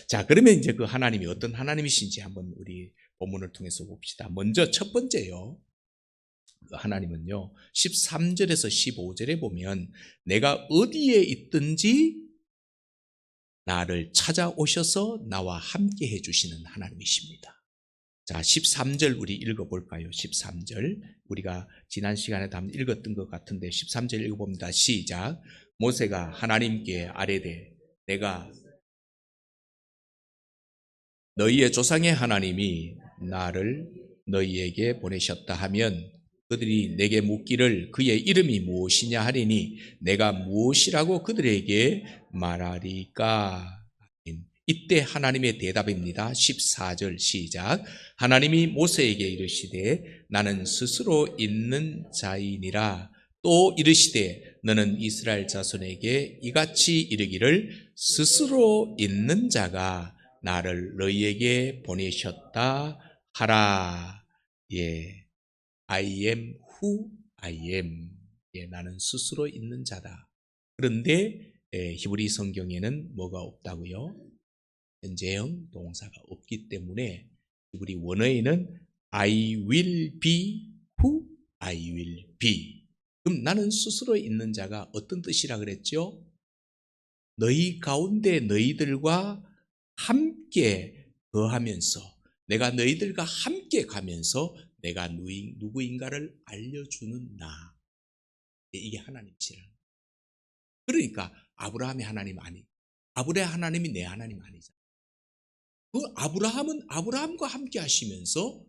자, 그러면 이제 그 하나님이 어떤 하나님이신지 한번 우리 본문을 통해서 봅시다. 먼저 첫 번째요. 그 하나님은요, 13절에서 15절에 보면 내가 어디에 있든지 나를 찾아오셔서 나와 함께 해주시는 하나님이십니다. 자, 13절 우리 읽어볼까요? 13절 우리가 지난 시간에도 한번 읽었던 것 같은데 13절 읽어봅니다. 시작. 모세가 하나님께 아뢰되 내가 너희의 조상의 하나님이 나를 너희에게 보내셨다 하면 그들이 내게 묻기를 그의 이름이 무엇이냐 하리니 내가 무엇이라고 그들에게 말하리까? 이때 하나님의 대답입니다. 14절 시작. 하나님이 모세에게 이르시되 나는 스스로 있는 자이니라. 또 이르시되 너는 이스라엘 자손에게 이같이 이르기를 스스로 있는 자가 나를 너희에게 보내셨다 하라. 예, I am who I am. 예, 나는 스스로 있는 자다. 그런데 히브리 성경에는 뭐가 없다고요? 현재형 동사가 없기 때문에 우리 원어에는 I will be who I will be. 그럼 나는 스스로 있는 자가 어떤 뜻이라 그랬죠? 너희 가운데 너희들과 함께 거하면서 내가 너희들과 함께 가면서 내가 누구인가를 알려주는 나. 이게 하나님이시라는. 그러니까 아브라함의 하나님 아니고 아브라함의 하나님이 내 하나님 아니잖아. 그 아브라함은 아브라함과 함께 하시면서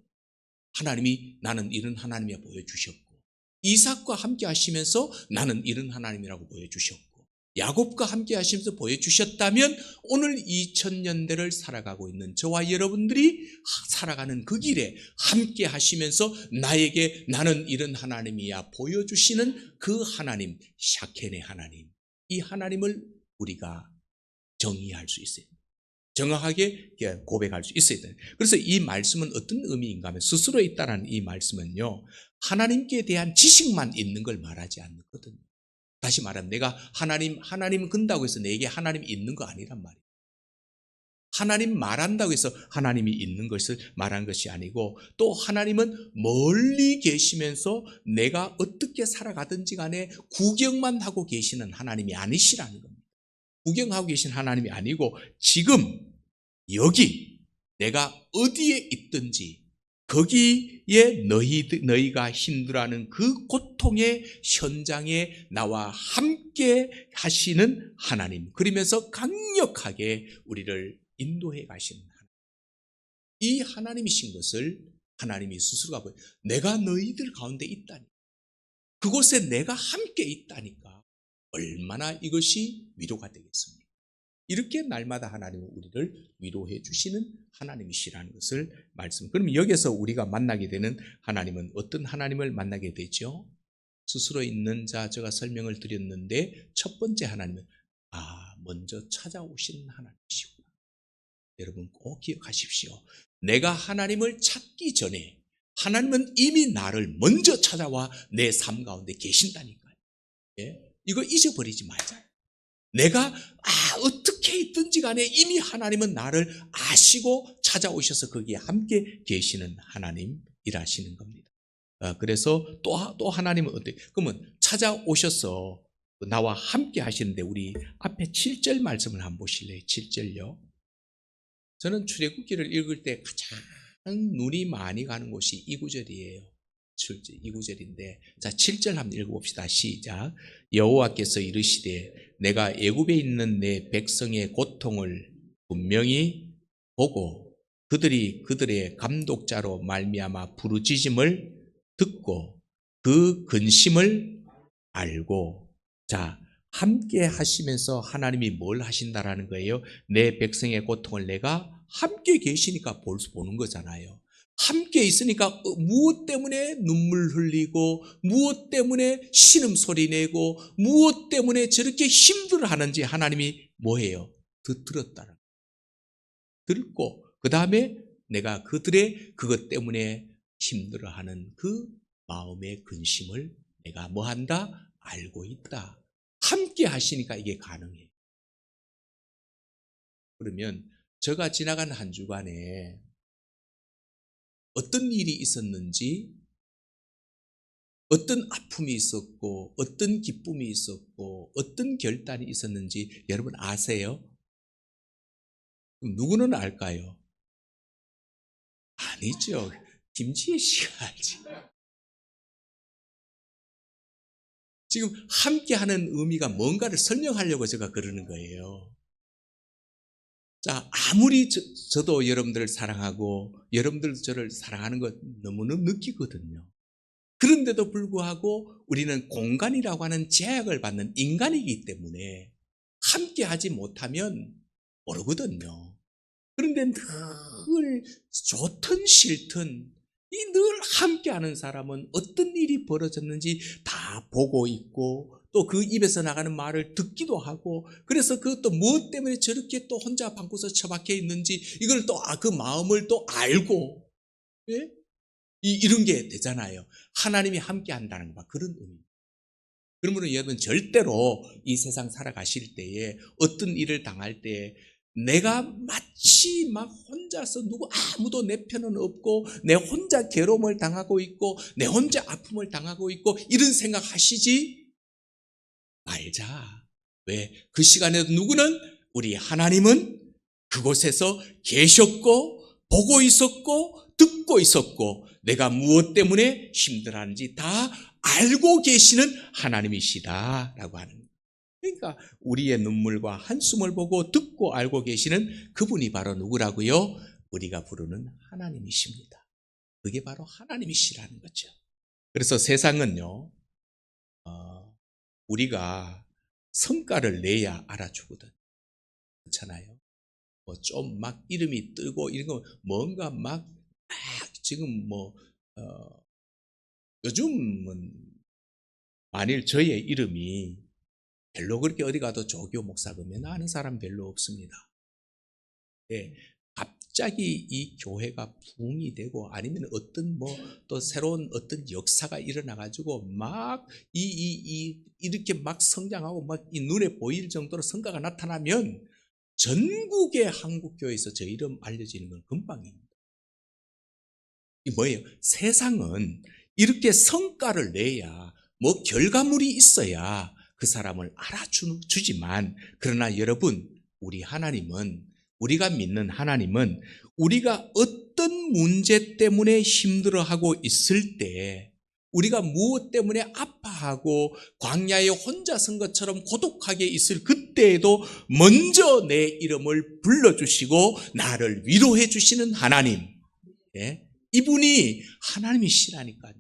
하나님이 나는 이런 하나님이야 보여주셨고 이삭과 함께 하시면서 나는 이런 하나님이라고 보여주셨고 야곱과 함께 하시면서 보여주셨다면 오늘 2000년대를 살아가고 있는 저와 여러분들이 살아가는 그 길에 함께 하시면서 나에게 나는 이런 하나님이야 보여주시는 그 하나님, 샤켄의 하나님, 이 하나님을 우리가 정의할 수 있어요. 정확하게 고백할 수 있어야 돼요. 그래서 이 말씀은 어떤 의미인가 하면 스스로 있다는 이 말씀은요, 하나님께 대한 지식만 있는 걸 말하지 않거든요. 다시 말하면 내가 하나님 근다고 해서 내게 하나님이 있는 거 아니란 말이에요. 하나님 말한다고 해서 하나님이 있는 것을 말한 것이 아니고 또 하나님은 멀리 계시면서 내가 어떻게 살아가든지 간에 구경만 하고 계시는 하나님이 아니시라는 겁니다. 구경하고 계신 하나님이 아니고 지금 여기 내가 어디에 있든지 거기에 너희가 힘들어하는 그 고통의 현장에 나와 함께 하시는 하나님, 그러면서 강력하게 우리를 인도해 가시는 하나님, 이 하나님이신 것을 하나님이 스스로가 보여. 내가 너희들 가운데 있다니, 그곳에 내가 함께 있다니까 얼마나 이것이 위로가 되겠습니까? 이렇게 날마다 하나님은 우리를 위로해 주시는 하나님이시라는 것을 말씀. 그럼 여기서 우리가 만나게 되는 하나님은 어떤 하나님을 만나게 되죠? 스스로 있는 자, 제가 설명을 드렸는데 첫 번째 하나님은 먼저 찾아오시는 하나님이시구나. 여러분 꼭 기억하십시오. 내가 하나님을 찾기 전에 하나님은 이미 나를 먼저 찾아와 내 삶 가운데 계신다니까요. 예? 이거 잊어버리지 말자. 내가 어떻게 있든지 간에 이미 하나님은 나를 아시고 찾아오셔서 거기에 함께 계시는 하나님이라시는 겁니다. 그래서 또 하나님은 어때? 그러면 찾아오셔서 나와 함께 하시는데 우리 앞에 7절 말씀을 한번 보실래요? 7절요. 저는 출애굽기를 읽을 때 가장 눈이 많이 가는 곳이 이 구절이에요. 2구절인데 자 7절 한번 읽어봅시다. 시작. 여호와께서 이르시되 내가 애굽에 있는 내 백성의 고통을 분명히 보고 그들이 그들의 감독자로 말미암아 부르짖음을 듣고 그 근심을 알고. 자, 함께 하시면서 하나님이 뭘 하신다라는 거예요? 내 백성의 고통을 내가 함께 계시니까 보는 거잖아요. 함께 있으니까 무엇 때문에 눈물 흘리고 무엇 때문에 신음소리 내고 무엇 때문에 저렇게 힘들어하는지 하나님이 뭐해요? 들었다는, 듣고 그 다음에 내가 그들의 그것 때문에 힘들어하는 그 마음의 근심을 내가 뭐한다? 알고 있다. 함께 하시니까 이게 가능해요. 그러면 제가 지나간 한 주간에 어떤 일이 있었는지, 어떤 아픔이 있었고, 어떤 기쁨이 있었고, 어떤 결단이 있었는지 여러분 아세요? 누구는 알까요? 아니죠. 김지혜 씨가 알지. 지금 함께하는 의미가 뭔가를 설명하려고 제가 그러는 거예요. 자, 아무리 저도 여러분들을 사랑하고 여러분들도 저를 사랑하는 것 너무너무 느끼거든요. 그런데도 불구하고 우리는 공간이라고 하는 제약을 받는 인간이기 때문에 함께하지 못하면 모르거든요. 그런데 늘 좋든 싫든 이 늘 함께하는 사람은 어떤 일이 벌어졌는지 다 보고 있고 또 그 입에서 나가는 말을 듣기도 하고 그래서 그것도 무엇 때문에 저렇게 또 혼자 방구석 처박혀 있는지 이걸 또 그 마음을 또 알고 예? 이런 게 되잖아요. 하나님이 함께한다는 거 그런 의미. 그러므로 여러분 절대로 이 세상 살아가실 때에 어떤 일을 당할 때 내가 마치 막 혼자서 아무도 내 편은 없고 내 혼자 괴로움을 당하고 있고 내 혼자 아픔을 당하고 있고 이런 생각하시지 말자. 왜? 그 시간에도 누구는 우리 하나님은 그곳에서 계셨고 보고 있었고 듣고 있었고 내가 무엇 때문에 힘들어하는지 다 알고 계시는 하나님이시다라고 하는 거예요. 그러니까 우리의 눈물과 한숨을 보고 듣고 알고 계시는 그분이 바로 누구라고요? 우리가 부르는 하나님이십니다. 그게 바로 하나님이시라는 거죠. 그래서 세상은요, 우리가 성과를 내야 알아주거든. 그렇잖아요. 뭐 좀 막 이름이 뜨고 이런 거 뭔가 막 지금 요즘은 만일 저의 이름이 별로 그렇게 어디 가도 조교 목사 그러면 아는 사람 별로 없습니다. 예, 갑자기 이 교회가 부흥이 되고 아니면 어떤 또 새로운 어떤 역사가 일어나 가지고 막 이렇게 막 성장하고 막 이 눈에 보일 정도로 성과가 나타나면 전국의 한국교회에서 저 이름 알려지는 건 금방입니다. 이 뭐예요? 세상은 이렇게 성과를 내야 결과물이 있어야 그 사람을 알아주지만 그러나 여러분 우리 하나님은 우리가 믿는 하나님은 우리가 어떤 문제 때문에 힘들어하고 있을 때 우리가 무엇 때문에 아파하고 광야에 혼자 선 것처럼 고독하게 있을 그때에도 먼저 내 이름을 불러주시고 나를 위로해 주시는 하나님. 예? 이분이 하나님이시라니까요.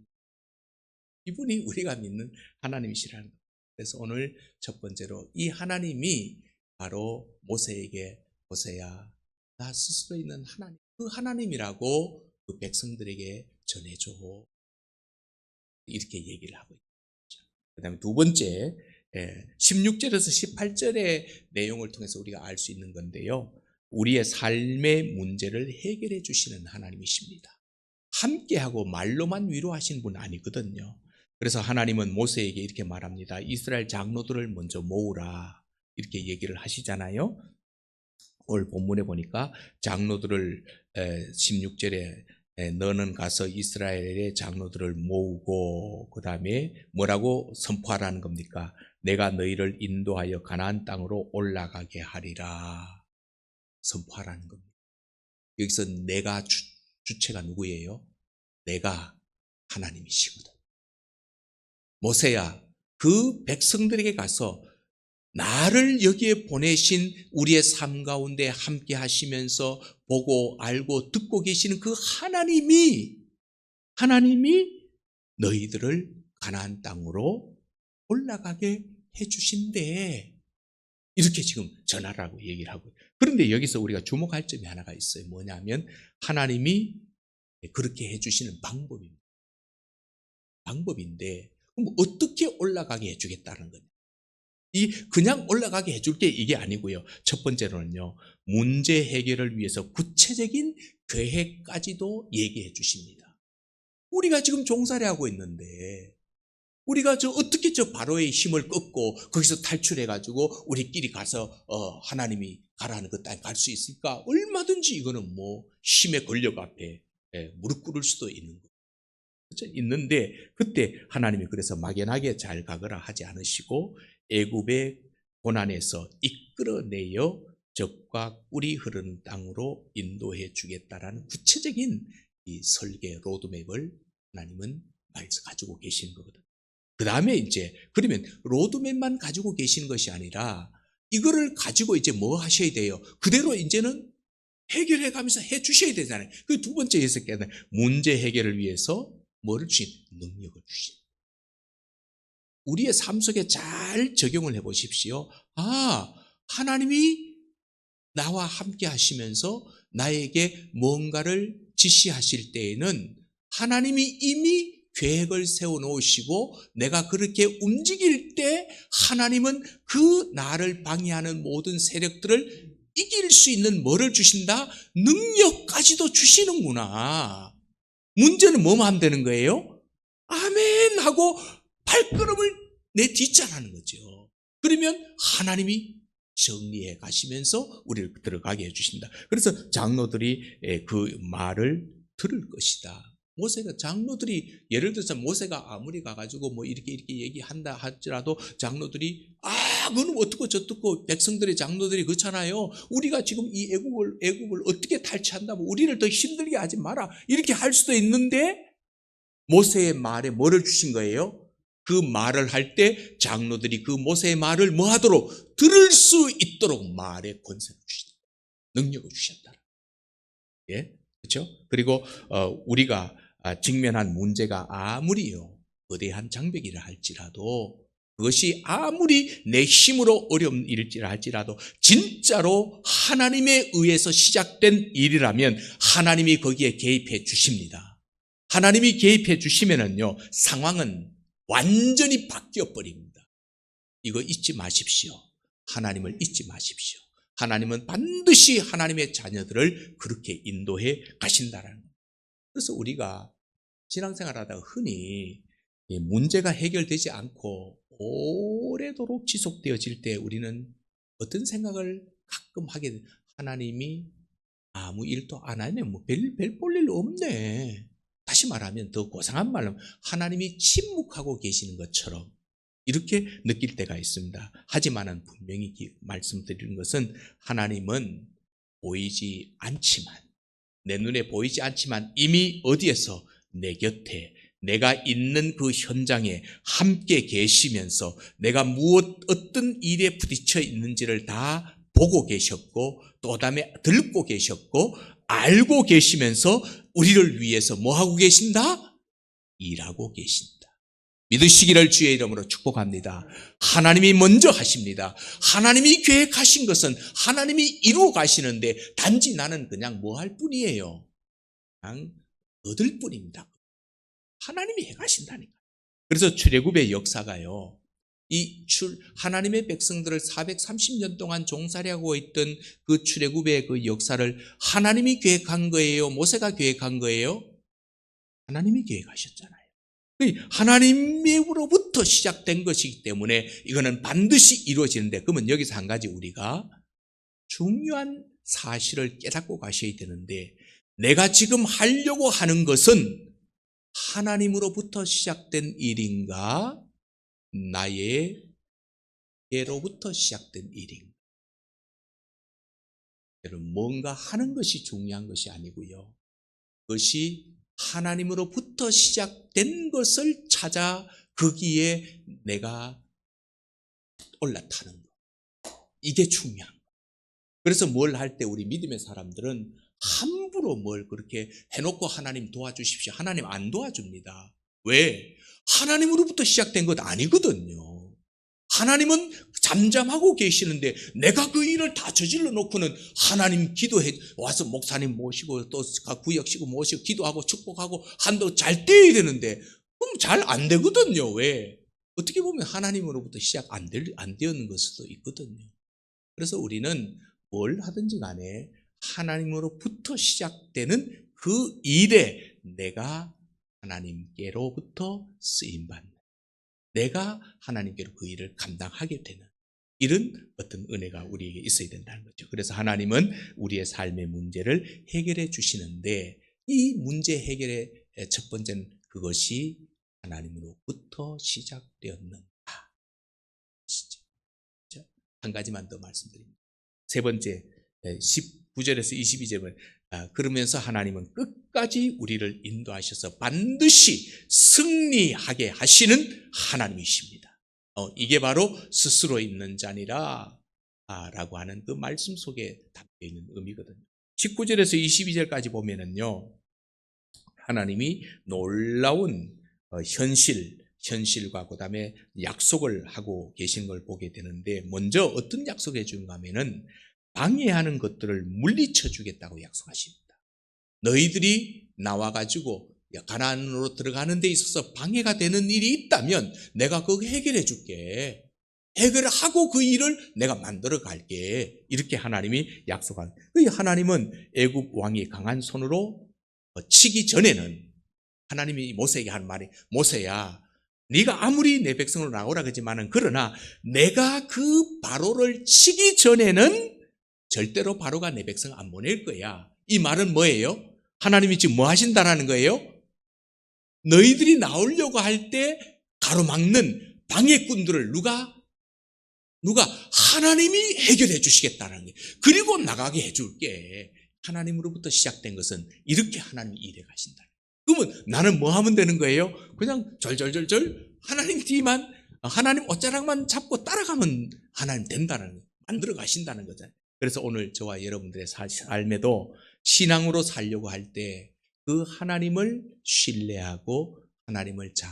이분이 우리가 믿는 하나님이시라는 거예요. 그래서 오늘 첫 번째로 이 하나님이 바로 모세에게 모세야 나 스스로 있는 하나님 그 하나님이라고 그 백성들에게 전해줘 이렇게 얘기를 하고 있죠. 그 다음에 두 번째 16절에서 18절의 내용을 통해서 우리가 알 수 있는 건데요. 우리의 삶의 문제를 해결해 주시는 하나님이십니다. 함께하고 말로만 위로하시는 분 아니거든요. 그래서 하나님은 모세에게 이렇게 말합니다. 이스라엘 장로들을 먼저 모으라 이렇게 얘기를 하시잖아요. 오늘 본문에 보니까 장로들을 16절에 너는 가서 이스라엘의 장로들을 모으고 그 다음에 뭐라고 선포하라는 겁니까? 내가 너희를 인도하여 가나안 땅으로 올라가게 하리라 선포하라는 겁니다. 여기서 내가 주체가 누구예요? 내가 하나님이시거든. 모세야 그 백성들에게 가서 나를 여기에 보내신 우리의 삶 가운데 함께 하시면서 보고 알고 듣고 계시는 그 하나님이 너희들을 가나안 땅으로 올라가게 해주신대. 이렇게 지금 전하라고 얘기를 하고. 그런데 여기서 우리가 주목할 점이 하나가 있어요. 뭐냐면 하나님이 그렇게 해주시는 방법입니다. 방법인데 그럼 어떻게 올라가게 해주겠다는 거냐. 그냥 올라가게 해줄게 이게 아니고요. 첫 번째로는요. 문제 해결을 위해서 구체적인 계획까지도 얘기해 주십니다. 우리가 지금 종살이 하고 있는데 우리가 어떻게 바로의 힘을 꺾고 거기서 탈출해가지고 우리끼리 가서 하나님이 가라는 그 땅에 갈 수 있을까? 얼마든지 이거는 힘의 권력 앞에 무릎 꿇을 수도 있는 거죠. 그렇죠? 있는데 그때 하나님이 그래서 막연하게 잘 가거라 하지 않으시고 애굽의 고난에서 이끌어내어 적과 꿀이 흐르는 땅으로 인도해 주겠다라는 구체적인 이 설계 로드맵을 하나님은 가지고 계시는 거거든요. 그 다음에 이제 그러면 로드맵만 가지고 계시는 것이 아니라 이거를 가지고 이제 뭐 하셔야 돼요? 그대로 이제는 해결해 가면서 해 주셔야 되잖아요. 그 두 번째 해석에는 문제 해결을 위해서 뭐를 주신? 능력을 주신. 우리의 삶 속에 잘 적용을 해 보십시오. 하나님이 나와 함께 하시면서 나에게 뭔가를 지시하실 때에는 하나님이 이미 계획을 세워 놓으시고 내가 그렇게 움직일 때 하나님은 그 나를 방해하는 모든 세력들을 이길 수 있는 뭐를 주신다? 능력까지도 주시는구나. 문제는 뭐만 하면 되는 거예요? 아멘 하고 발걸음을 내딛자라는 거죠. 그러면 하나님이 정리해 가시면서 우리를 들어가게 해주신다. 그래서 장로들이 그 말을 들을 것이다. 모세가 장로들이 예를 들어서 모세가 아무리 가가지고 뭐 이렇게 얘기한다 할지라도 장로들이 그건 어떻고 저떻고 백성들의 장로들이 그렇잖아요. 우리가 지금 이 애국을 어떻게 탈취한다고 우리를 더 힘들게 하지 마라 이렇게 할 수도 있는데 모세의 말에 뭐를 주신 거예요? 그 말을 할 때 장로들이 그 모세의 말을 뭐 하도록 들을 수 있도록 말의 권세를 주신다. 능력을 주셨다. 예, 그렇죠? 그리고 우리가 직면한 문제가 아무리요 거대한 장벽이라 할지라도 그것이 아무리 내 힘으로 어려운 일이라 할지라도 진짜로 하나님에 의해서 시작된 일이라면 하나님이 거기에 개입해 주십니다. 하나님이 개입해 주시면은요 상황은 완전히 바뀌어 버립니다. 이거 잊지 마십시오. 하나님을 잊지 마십시오. 하나님은 반드시 하나님의 자녀들을 그렇게 인도해 가신다라는 거예요. 그래서 우리가 신앙생활하다가 흔히 문제가 해결되지 않고 오래도록 지속되어질 때 우리는 어떤 생각을 가끔 하게 돼요. 하나님이 아무 일도 안 하면 별 볼 일 없네. 다시 말하면 더 고상한 말로 하나님이 침묵하고 계시는 것처럼 이렇게 느낄 때가 있습니다. 하지만은 분명히 말씀드리는 것은 하나님은 보이지 않지만 내 눈에 보이지 않지만 이미 어디에서 내 곁에 내가 있는 그 현장에 함께 계시면서 내가 어떤 일에 부딪혀 있는지를 다 보고 계셨고 또 다음에 듣고 계셨고 알고 계시면서 우리를 위해서 뭐 하고 계신다? 일하고 계신다. 믿으시기를 주의 이름으로 축복합니다. 하나님이 먼저 하십니다. 하나님이 계획하신 것은 하나님이 이루어 가시는데 단지 나는 그냥 뭐 할 뿐이에요. 그냥 얻을 뿐입니다. 하나님이 해가신다니까. 그래서 출애굽의 역사가요. 하나님의 백성들을 430년 동안 종살이하고 있던 그 출애굽의 그 역사를 하나님이 계획한 거예요? 모세가 계획한 거예요? 하나님이 계획하셨잖아요. 하나님으로부터 시작된 것이기 때문에 이거는 반드시 이루어지는데 그러면 여기서 한 가지 우리가 중요한 사실을 깨닫고 가셔야 되는데 내가 지금 하려고 하는 것은 하나님으로부터 시작된 일인가 나의 예로부터 시작된 일인가? 여러분 뭔가 하는 것이 중요한 것이 아니고요. 그것이 하나님으로부터 시작된 것을 찾아 거기에 내가 올라타는 것. 이게 중요한 거예요. 그래서 뭘 할 때 우리 믿음의 사람들은 함부로 뭘 그렇게 해놓고 하나님 도와주십시오. 하나님 안 도와줍니다. 왜? 하나님으로부터 시작된 것 아니거든요. 하나님은 잠잠하고 계시는데 내가 그 일을 다 저질러 놓고는 하나님 기도해 와서 목사님 모시고 또 구역시고 모시고 기도하고 축복하고 한도 잘 떼야 되는데 그럼 잘 안 되거든요. 왜? 어떻게 보면 하나님으로부터 시작 안 되었는 것일 수도 있거든요. 그래서 우리는 뭘 하든지 간에 하나님으로부터 시작되는 그 일에 내가 하나님께로부터 쓰임받는 내가 하나님께로 그 일을 감당하게 되는 이런 어떤 은혜가 우리에게 있어야 된다는 거죠. 그래서 하나님은 우리의 삶의 문제를 해결해 주시는데 이 문제 해결의 첫 번째는 그것이 하나님으로부터 시작되었는가. 한 가지만 더 말씀드립니다. 세 번째 19절에서 22절은 그러면서 하나님은 끝까지 우리를 인도하셔서 반드시 승리하게 하시는 하나님이십니다. 이게 바로 스스로 있는 자니라 라고 하는 그 말씀 속에 담겨 있는 의미거든요. 19절에서 22절까지 보면은요, 하나님이 놀라운 현실과 그 다음에 약속을 하고 계신 걸 보게 되는데, 먼저 어떤 약속을 해주는가 하면은 방해하는 것들을 물리쳐 주겠다고 약속하십니다. 너희들이 나와가지고 가나안으로 들어가는 데 있어서 방해가 되는 일이 있다면 내가 그거 해결해 줄게. 해결하고 그 일을 내가 만들어 갈게. 이렇게 하나님이 약속한. 하나님은 애굽 왕이 강한 손으로 치기 전에는 하나님이 모세에게 한 말이, 모세야, 네가 아무리 내 백성으로 나오라 그러지만은 그러나 내가 그 바로를 치기 전에는 절대로 바로가 내 백성 안 보낼 거야. 이 말은 뭐예요? 하나님이 지금 뭐 하신다라는 거예요? 너희들이 나오려고 할 때 가로막는 방해꾼들을 누가 하나님이 해결해 주시겠다는 게, 그리고 나가게 해줄게. 하나님으로부터 시작된 것은 이렇게 하나님이 일해 가신다. 그러면 나는 뭐 하면 되는 거예요? 그냥 절절절절 하나님 뒤만, 하나님 옷자락만 잡고 따라가면 하나님 된다는 거, 만들어 가신다는 거잖아요. 그래서 오늘 저와 여러분들의 삶에도 신앙으로 살려고 할 때 그 하나님을 신뢰하고 하나님을 잘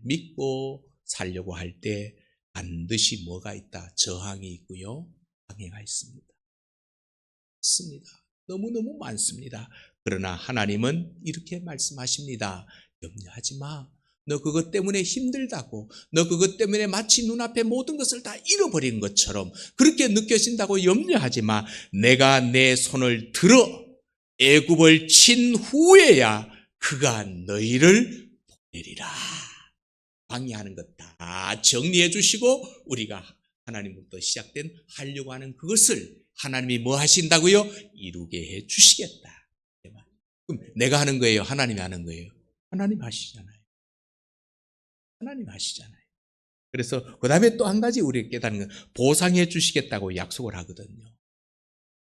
믿고 살려고 할 때 반드시 뭐가 있다? 저항이 있고요, 방해가 있습니다. 너무너무 많습니다. 그러나 하나님은 이렇게 말씀하십니다. 염려하지 마. 너 그것 때문에 힘들다고, 너 그것 때문에 마치 눈앞에 모든 것을 다 잃어버린 것처럼 그렇게 느껴진다고 염려하지 마. 내가 내 손을 들어 애굽을 친 후에야 그가 너희를 보내리라. 방해하는 것 다 정리해 주시고 우리가 하나님부터 시작된 하려고 하는 그것을 하나님이 뭐 하신다고요? 이루게 해 주시겠다. 그럼 내가 하는 거예요? 하나님이 하는 거예요? 하나님 하시잖아요. 하나님 하시잖아요. 그래서 그 다음에 또 한 가지 우리가 깨닫는 건 보상해 주시겠다고 약속을 하거든요.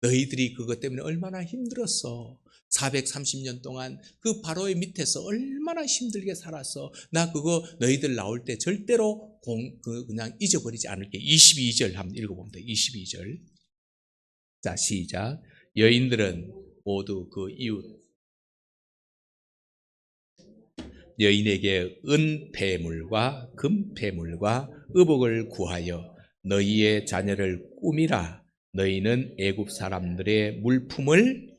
너희들이 그것 때문에 얼마나 힘들었어. 430년 동안 그 바로의 밑에서 얼마나 힘들게 살았어. 나 그거 너희들 나올 때 절대로 그냥 잊어버리지 않을게. 22절 한번 읽어봅니다. 22절. 자, 시작. 여인들은 모두 그 이웃 여인에게 은폐물과 금폐물과 의복을 구하여 너희의 자녀를 꾸미라. 너희는 애굽 사람들의 물품을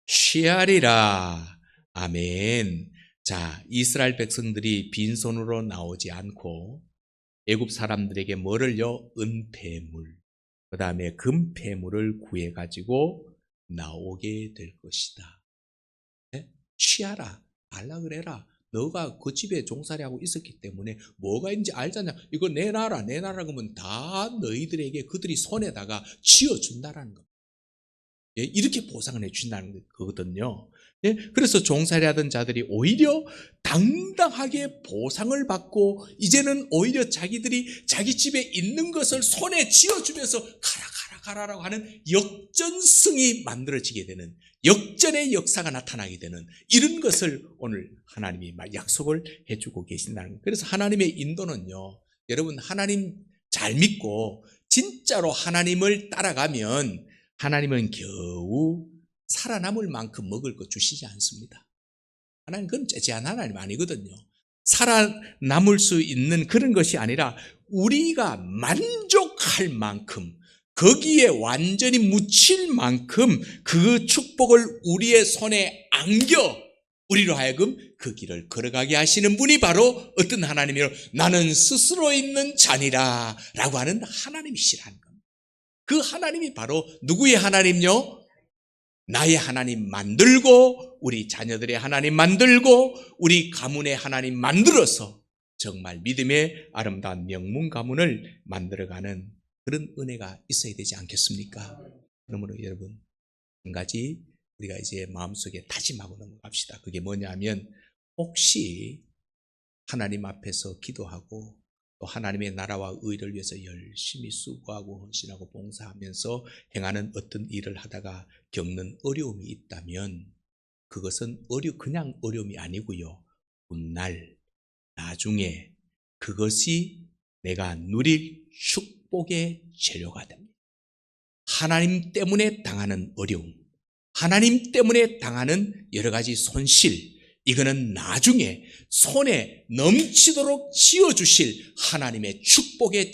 취하리라. 아멘. 자, 이스라엘 백성들이 빈손으로 나오지 않고 애굽 사람들에게 뭐를요? 은폐물, 그 다음에 금폐물을 구해가지고 나오게 될 것이다. 네? 취하라. 달라 그래라. 너가 그 집에 종살이하고 있었기 때문에 뭐가 있는지 알잖아. 이거 내놔라 그러면 다 너희들에게 그들이 손에다가 쥐어준다라는 거. 예, 이렇게 보상을 해준다는 거거든요. 예, 그래서 종살이하던 자들이 오히려 당당하게 보상을 받고 이제는 오히려 자기들이 자기 집에 있는 것을 손에 쥐어주면서 가라라고 하는 역전승이 만들어지게 되는, 역전의 역사가 나타나게 되는 이런 것을 오늘 하나님이 약속을 해주고 계신다는 거예요. 그래서 하나님의 인도는요, 여러분 하나님 잘 믿고 진짜로 하나님을 따라가면 하나님은 겨우 살아남을 만큼 먹을 거 주시지 않습니다. 하나님 그건 째째한 하나님 아니거든요. 살아남을 수 있는 그런 것이 아니라 우리가 만족할 만큼, 거기에 완전히 묻힐 만큼 그 축복을 우리의 손에 안겨 우리로 하여금 그 길을 걸어가게 하시는 분이 바로 어떤 하나님이요? 나는 스스로 있는 자니라 라고 하는 하나님이시라는 겁니다. 그 하나님이 바로 누구의 하나님요? 나의 하나님 만들고 우리 자녀들의 하나님 만들고 우리 가문의 하나님 만들어서 정말 믿음의 아름다운 명문 가문을 만들어가는 그런 은혜가 있어야 되지 않겠습니까? 그러므로 여러분, 한 가지 우리가 이제 마음속에 다짐하고 넘어갑시다. 그게 뭐냐면, 혹시 하나님 앞에서 기도하고 또 하나님의 나라와 의를 위해서 열심히 수고하고 헌신하고 봉사하면서 행하는 어떤 일을 하다가 겪는 어려움이 있다면, 그것은 그냥 어려움이 아니고요, 훗날 나중에 그것이 내가 누릴 축복의 재료가 됩니다. 하나님 때문에 당하는 어려움, 하나님 때문에 당하는 여러 가지 손실, 이거는 나중에 손에 넘치도록 지어주실 하나님의 축복의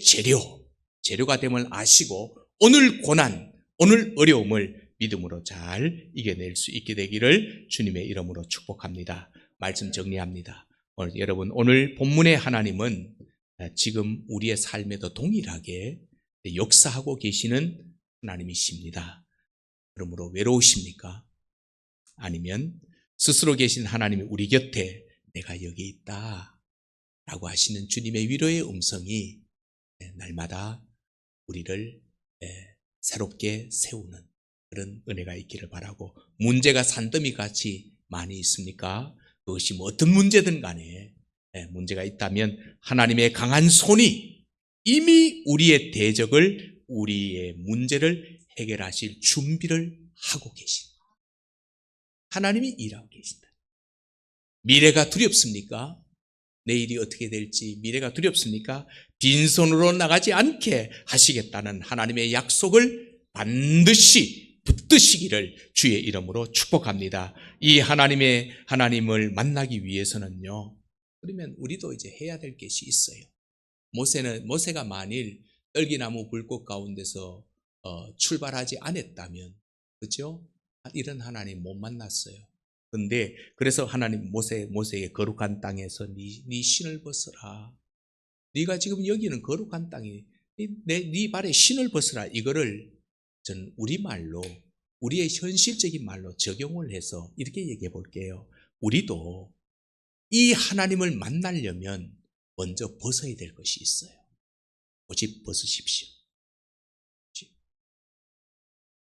재료가 됨을 아시고, 오늘 고난, 오늘 어려움을 믿음으로 잘 이겨낼 수 있게 되기를 주님의 이름으로 축복합니다. 말씀 정리합니다. 여러분, 오늘 본문의 하나님은 지금 우리의 삶에도 동일하게 역사하고 계시는 하나님이십니다. 그러므로 외로우십니까? 아니면 스스로 계신 하나님이 우리 곁에 내가 여기 있다 라고 하시는 주님의 위로의 음성이 날마다 우리를 새롭게 세우는 그런 은혜가 있기를 바라고, 문제가 산더미같이 많이 있습니까? 그것이 뭐 어떤 문제든 간에 문제가 있다면 하나님의 강한 손이 이미 우리의 대적을, 우리의 문제를 해결하실 준비를 하고 계십니다. 하나님이 일하고 계신다. 미래가 두렵습니까? 내일이 어떻게 될지 미래가 두렵습니까? 빈손으로 나가지 않게 하시겠다는 하나님의 약속을 반드시 붙드시기를 주의 이름으로 축복합니다. 이 하나님을 만나기 위해서는요, 그러면 우리도 이제 해야 될 것이 있어요. 모세가 만일 떨기나무 불꽃 가운데서 출발하지 않았다면, 그렇죠? 이런 하나님 못 만났어요. 근데 그래서 하나님 모세에게 거룩한 땅에서 네 신을 벗어라. 네가 지금 여기는 거룩한 땅이 네 발에 신을 벗어라. 이거를 저는 우리말로, 우리의 현실적인 말로 적용을 해서 이렇게 얘기해 볼게요. 우리도 이 하나님을 만나려면 먼저 벗어야 될 것이 있어요. 고집 벗으십시오.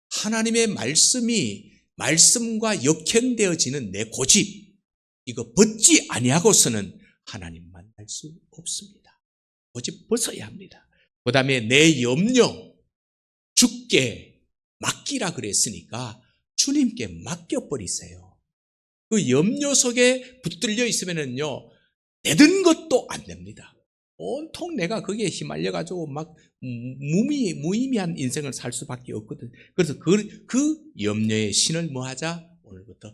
하나님의 말씀과 역행되어지는 내 고집, 이거 벗지 아니하고서는 하나님 만날 수 없습니다. 고집 벗어야 합니다. 그 다음에 내 염려, 주께 맡기라 그랬으니까 주님께 맡겨버리세요. 그 염려 속에 붙들려 있으면요, 내든 것도 안 됩니다. 온통 내가 거기에 휘말려가지고 막 무의미한 인생을 살 수밖에 없거든. 그래서 그 염려의 신을 뭐 하자? 오늘부터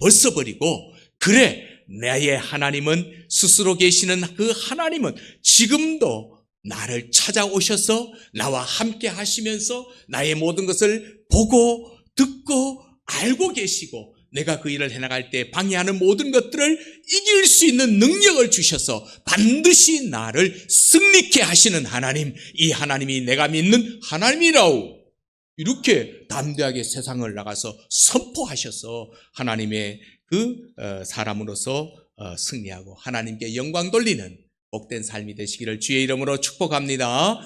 벗어버리고, 그래, 나의 하나님은, 스스로 계시는 그 하나님은 지금도 나를 찾아오셔서 나와 함께 하시면서 나의 모든 것을 보고 듣고 알고 계시고, 내가 그 일을 해나갈 때 방해하는 모든 것들을 이길 수 있는 능력을 주셔서 반드시 나를 승리케 하시는 하나님, 이 하나님이 내가 믿는 하나님이라오, 이렇게 담대하게 세상을 나가서 선포하셔서 하나님의 그 사람으로서 승리하고 하나님께 영광 돌리는 복된 삶이 되시기를 주의 이름으로 축복합니다.